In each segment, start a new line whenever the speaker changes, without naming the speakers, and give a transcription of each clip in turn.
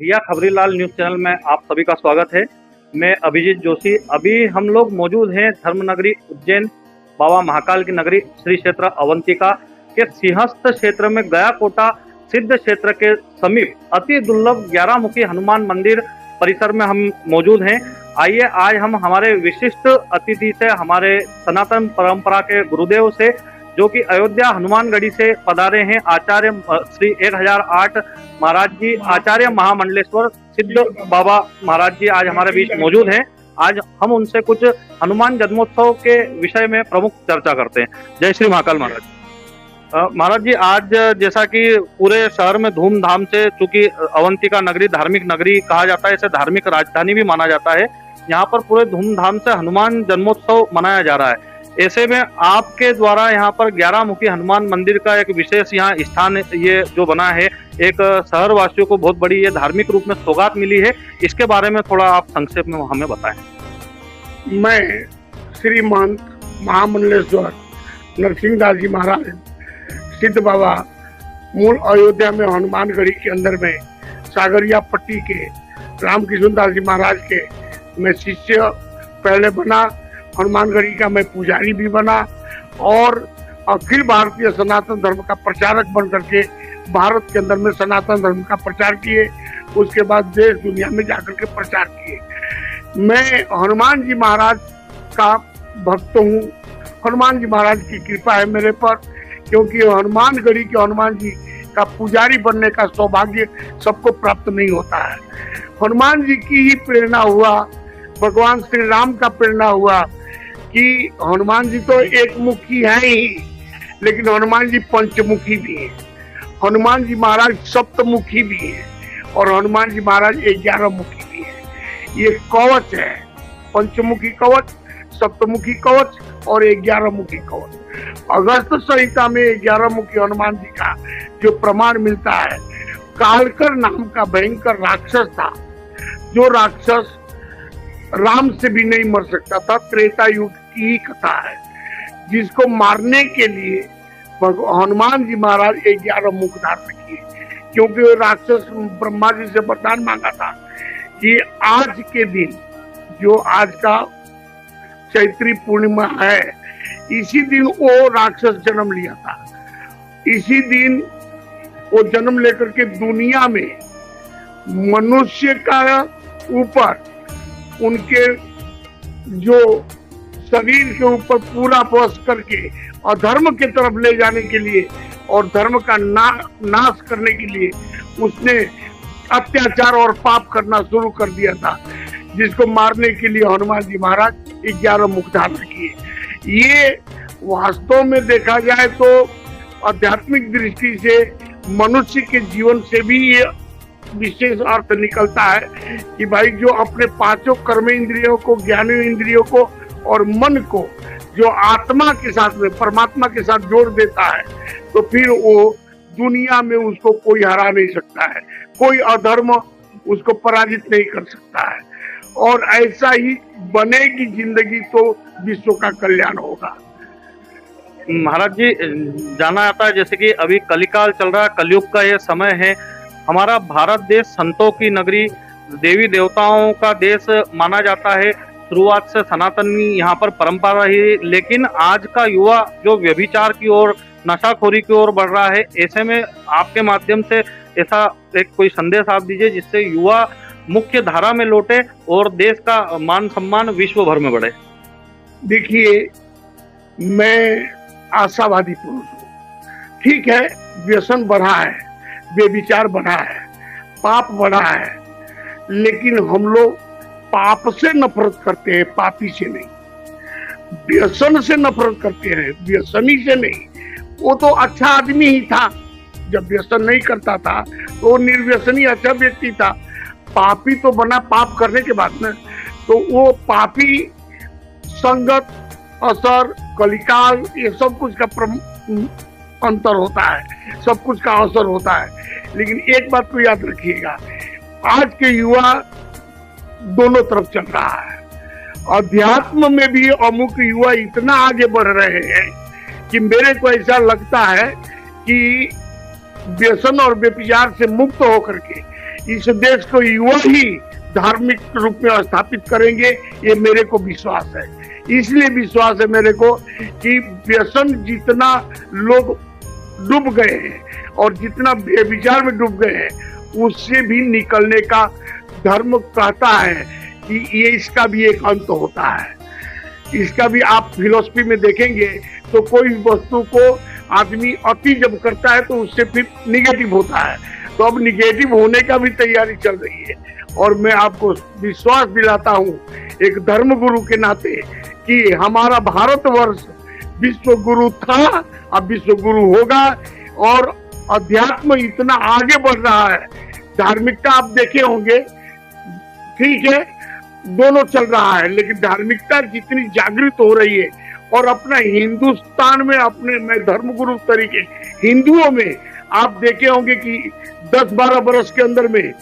या Khabrilal news channel में आप सभी का स्वागत है। मैं अभिजीत जोशी। अभी हम लोग मौजूद हैं धर्मनगरी उज्जैन बाबा महाकाल की नगरी श्री क्षेत्र अवंतिका के सिंहस्थ क्षेत्र में गयाकोटा सिद्ध क्षेत्र के समीप अति दुर्लभ 11 मुखी हनुमान मंदिर परिसर में हम मौजूद हैं। आइए आज हम हमारे विशिष्ट अतिथि से, हमारे सनातन परंपरा के गुरुदेव से, जो कि अयोध्या हनुमानगढ़ी से पधारे हैं, आचार्य श्री 1008 महाराज जी, आचार्य महामंडलेश्वर सिद्ध बाबा महाराज जी आज हमारे बीच मौजूद हैं। आज हम उनसे कुछ हनुमान जन्मोत्सव के विषय में प्रमुख चर्चा करते हैं। जय श्री महाकाल महाराज। महाराज जी, आज जैसा कि पूरे शहर में धूमधाम से, चूंकि अवंतिका नगरी धार्मिक नगरी कहा जाता है, इसे धार्मिक राजधानी भी माना जाता है, यहाँ पर पूरे धूमधाम से हनुमान जन्मोत्सव मनाया जा रहा है। ऐसे में आपके द्वारा यहाँ पर 11 मुखी हनुमान मंदिर का एक विशेष यहाँ स्थान ये जो बना है, एक शहर वासियों को बहुत बड़ी ये धार्मिक रूप में सौगात मिली है, इसके बारे में थोड़ा आप संक्षेप में हमें बताएं।
मैं श्रीमंत महामंडलेश्वर नरसिंहदास जी महाराज सिद्ध बाबा मूल अयोध्या में हनुमानगढ़ी के अंदर में सागरिया पट्टी के रामकृष्ण दास जी महाराज के मैं शिष्य पहले बना, हनुमानगढ़ी का मैं पुजारी भी बना और अखिल भारतीय सनातन धर्म का प्रचारक बन करके भारत के अंदर में सनातन धर्म का प्रचार किए। उसके बाद देश दुनिया में जाकर के प्रचार किए। मैं हनुमान जी महाराज का भक्त हूँ। हनुमान जी महाराज की कृपा है मेरे पर, क्योंकि हनुमानगढ़ी के हनुमान जी का पुजारी बनने का सौभाग्य सबको प्राप्त नहीं होता है। हनुमान जी की ही प्रेरणा हुआ, भगवान श्री राम का प्रेरणा हुआ कि हनुमान जी तो एक मुखी है ही, लेकिन हनुमान जी पंचमुखी भी है। हनुमान जी महाराज सप्तमुखी भी है और हनुमान जी महाराज 11 मुखी भी है। ये कवच है, पंचमुखी कवच, सप्तमुखी कवच और 11 मुखी कवच। अगस्त संहिता में 11 मुखी हनुमान जी का जो प्रमाण मिलता है, कालकर नाम का भयंकर राक्षस था, जो राक्षस राम से भी नहीं मर सकता था, त्रेता युग की ही कथा है, जिसको मारने के लिए हनुमान जी महाराज 11 मुख धारण किए, क्योंकि वो राक्षस ब्रह्मा जी से वरदान मांगा था कि आज के दिन, जो आज का चैत्री पूर्णिमा है, इसी दिन वो राक्षस जन्म लिया था। इसी दिन वो जन्म लेकर के दुनिया में मनुष्य का ऊपर, उनके जो शरीर के ऊपर पूरा बस करके अधर्म की तरफ ले जाने के लिए और धर्म का नाश करने के लिए उसने अत्याचार और पाप करना शुरू कर दिया था, जिसको मारने के लिए हनुमान जी महाराज 11 मुख धारण किए। ये वास्तव में देखा जाए तो आध्यात्मिक दृष्टि से मनुष्य के जीवन से भी ये विशेष अर्थ निकलता है कि भाई जो अपने 5 कर्म इंद्रियों को, ज्ञान इंद्रियों को और मन को जो आत्मा के साथ में, परमात्मा के साथ जोड़ देता है, तो फिर वो दुनिया में उसको कोई हरा नहीं सकता है, कोई अधर्म उसको पराजित नहीं कर सकता है। और ऐसा ही बनेगी जिंदगी तो विश्व का कल्याण होगा।
महाराज जी, जाना जाता है जैसे कि अभी कलिकाल चल रहा है, कलयुग का ये समय है। हमारा भारत देश संतों की नगरी, देवी देवताओं का देश माना जाता है। शुरुआत से सनातनी यहाँ पर परंपरा रही, लेकिन आज का युवा जो व्यभिचार की ओर, नशाखोरी की ओर बढ़ रहा है, ऐसे में आपके माध्यम से ऐसा एक कोई संदेश आप दीजिए जिससे युवा मुख्य धारा में लौटे और देश का मान सम्मान विश्व भर में बढ़े।
देखिए, मैं आशावादी पुरुष हूँ। ठीक है, व्यसन बढ़ा है, व्यभिचार बढ़ा है, पाप बढ़ा है, लेकिन हम लोग पाप से नफरत करते हैं, पापी से नहीं। व्यसन से नफरत करते हैं, व्यसनी से नहीं। वो तो अच्छा आदमी ही था, जब व्यसन नहीं करता था तो वो निर्व्यसनी अच्छा व्यक्ति था। पापी तो बना पाप करने के बाद में, तो वो पापी संगत, असर, कलिकाल, ये सब कुछ का अंतर होता है, सब कुछ का असर होता है। लेकिन एक बात को याद रखिएगा, आज के युवा दोनों तरफ चल रहा है। अध्यात्म में भी अमुक युवा इतना आगे बढ़ रहे हैं कि मेरे को ऐसा लगता है कि व्यसन और व्यभिचार से मुक्त होकर के इस देश को युवा ही धार्मिक रूप में स्थापित करेंगे, ये मेरे को विश्वास है। इसलिए विश्वास है मेरे को कि व्यसन जितना लोग डूब गए हैं और जितना बेविचार में डूब गए हैं, उससे भी निकलने का धर्म कहता है कि ये इसका भी एक अंत होता है। इसका भी आप फिलॉसफी में देखेंगे तो कोई वस्तु को आदमी अति जब करता है तो उससे फिर निगेटिव होता है, तो अब निगेटिव होने का भी तैयारी चल रही है। और मैं आपको विश्वास दिलाता हूँ एक धर्म गुरु के नाते कि हमारा भारतवर्ष विश्व गुरु था, अब विश्व गुरु होगा। और अध्यात्म इतना आगे बढ़ रहा है, धार्मिकता आप देखे होंगे, ठीक है दोनों चल रहा है, लेकिन धार्मिकता जितनी जागृत हो रही है और अपना हिंदुस्तान में अपने मैं धर्मगुरु तरीके हिंदुओं में आप देखे होंगे कि 10-12 वर्ष के अंदर में,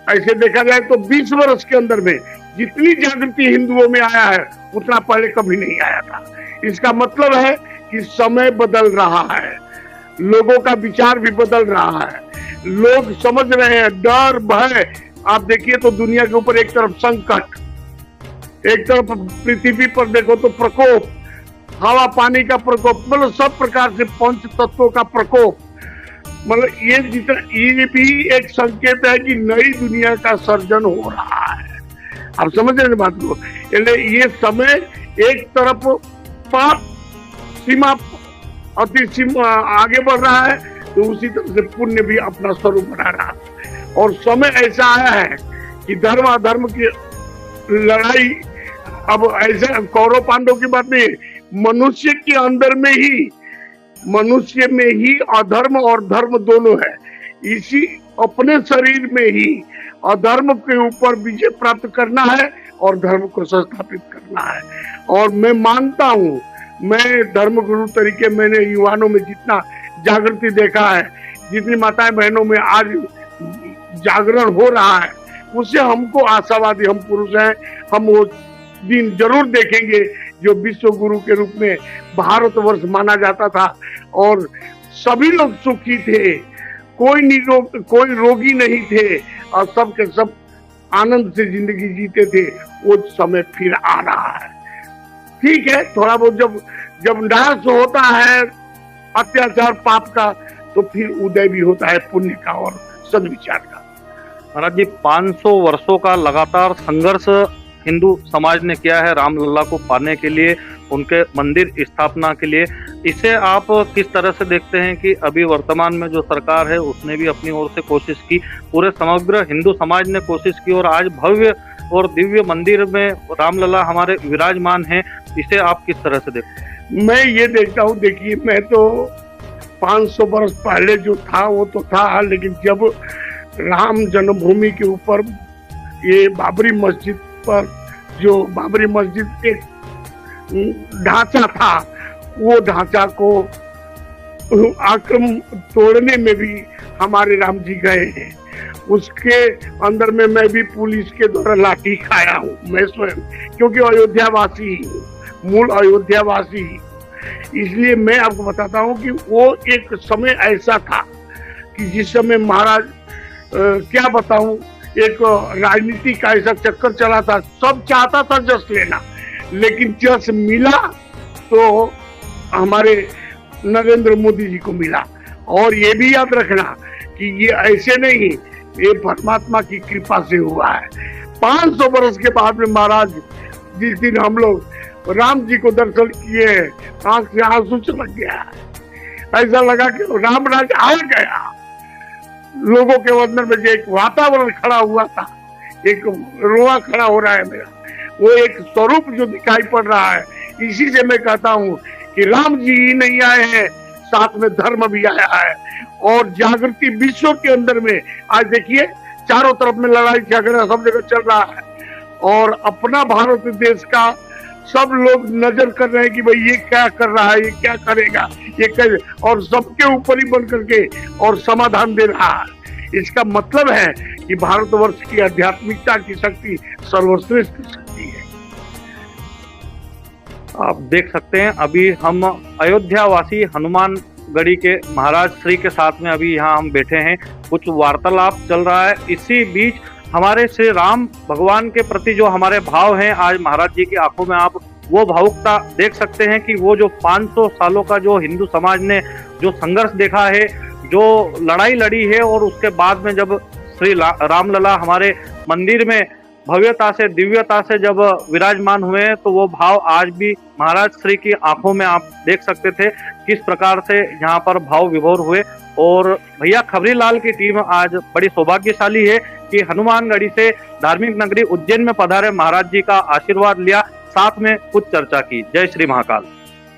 ऐसे देखा जाए तो 20 वर्ष के अंदर में जितनी जागृति हिंदुओं में आया है उतना पहले कभी नहीं आया था। इसका मतलब है कि समय बदल रहा है, लोगों का विचार भी बदल रहा है, लोग समझ रहे हैं डर भय। आप देखिए तो दुनिया के ऊपर एक तरफ संकट, एक तरफ पृथ्वी पर देखो तो प्रकोप, हवा पानी का प्रकोप, मतलब सब प्रकार से पंच तत्वों का प्रकोप। मतलब ये भी एक संकेत है कि नई दुनिया का सर्जन हो रहा है। आप समझ रहे हैं बात को? ये समय एक तरफ पाप सीमा अति सीमा आगे बढ़ रहा है, तो उसी तरह से पुण्य भी अपना स्वरूप बना रहा है। और समय ऐसा आया है कि धर्म अधर्म की लड़ाई अब ऐसा कौरव पांडव की बात नहीं, मनुष्य के अंदर में ही, मनुष्य में ही अधर्म और धर्म दोनों है। इसी अपने शरीर में ही अधर्म के ऊपर विजय प्राप्त करना है और धर्म को स्थापित करना है। और मैं मानता हूँ, मैं धर्म गुरु तरीके मैंने युवाओं में जितना जागृति देखा है, जितनी माताएं बहनों में आज जागरण हो रहा है, उससे हमको आशावादी, हम पुरुष हैं, हम वो दिन जरूर देखेंगे जो विश्व गुरु के रूप में भारतवर्ष माना जाता था और सभी लोग सुखी थे, कोई रोगी नहीं थे और सब के सब आनंद से जिंदगी जीते थे। वो समय फिर आ रहा है। ठीक है, थोड़ा बहुत जब नाश होता है अत्याचार पाप का, तो फिर उदय भी होता है पुण्य का और सद्विचार का।
महाराज जी, 500 वर्षों का लगातार संघर्ष हिंदू समाज ने किया है रामलला को पाने के लिए, उनके मंदिर स्थापना के लिए। इसे आप किस तरह से देखते हैं कि अभी वर्तमान में जो सरकार है उसने भी अपनी ओर से कोशिश की, पूरे समग्र हिंदू समाज ने कोशिश की और आज भव्य और दिव्य मंदिर में रामलला हमारे विराजमान हैं, इसे आप किस तरह से देखते हैं?
मैं ये देखता हूँ, देखिए मैं तो 500 वर्ष पहले जो था वो तो था, लेकिन जब राम जन्मभूमि के ऊपर ये बाबरी मस्जिद पर जो बाबरी मस्जिद एक ढांचा था, वो ढांचा को आक्रमण तोड़ने में भी हमारे राम जी गए हैं। उसके अंदर में मैं भी पुलिस के द्वारा लाठी खाया हूँ मैं स्वयं, क्योंकि अयोध्यावासी हूँ, मूल अयोध्यावासी। इसलिए मैं आपको बताता हूँ कि वो एक समय ऐसा था कि जिस समय महाराज क्या बताऊं, एक राजनीति का ऐसा चक्कर चला था, सब चाहता था जस लेना, लेकिन जस मिला तो हमारे नरेंद्र मोदी जी को मिला। और ये भी याद रखना कि ये ऐसे नहीं, ये परमात्मा की कृपा से हुआ है। 500 वर्ष के बाद में महाराज जिस दिन हम लोग राम जी को दर्शन किए, आंख से आंसू चमक गया, ऐसा लगा कि राम राज आ गया। लोगों के अंदर में जो एक वातावरण खड़ा हुआ था, एक रोआ खड़ा हो रहा है मेरा, वो एक स्वरूप जो दिखाई पड़ रहा है। इसी से मैं कहता हूँ कि राम जी ही नहीं आए हैं, साथ में धर्म भी आया है और जागृति विश्व के अंदर में। आज देखिए चारों तरफ में लड़ाई झगड़ा सब जगह चल रहा है और अपना भारत देश का सब लोग नजर कर रहे हैं कि भाई ये क्या कर रहा है, ये क्या करेगा, ये कर, और सबके ऊपर ही बन करके और समाधान दे रहा है। इसका मतलब है कि भारतवर्ष की आध्यात्मिकता की शक्ति सर्वश्रेष्ठ शक्ति है।
आप देख सकते हैं अभी हम अयोध्यावासी हनुमान गढ़ी के महाराज श्री के साथ में अभी यहाँ हम बैठे हैं, कुछ वार्तालाप चल रहा है। इसी बीच हमारे श्री राम भगवान के प्रति जो हमारे भाव हैं, आज महाराज जी की आंखों में आप वो भावुकता देख सकते हैं कि वो जो 500 सालों का जो हिंदू समाज ने जो संघर्ष देखा है, जो लड़ाई लड़ी है, और उसके बाद में जब श्री रामलला हमारे मंदिर में भव्यता से दिव्यता से जब विराजमान हुए, तो वो भाव आज भी महाराज श्री की आंखों में आप देख सकते थे किस प्रकार से यहाँ पर भाव विभोर हुए। और भैया खबरीलाल की टीम आज बड़ी सौभाग्यशाली है कि हनुमानगढ़ी से धार्मिक नगरी उज्जैन में पधारे महाराज जी का आशीर्वाद लिया, साथ में कुछ चर्चा की। जय श्री महाकाल।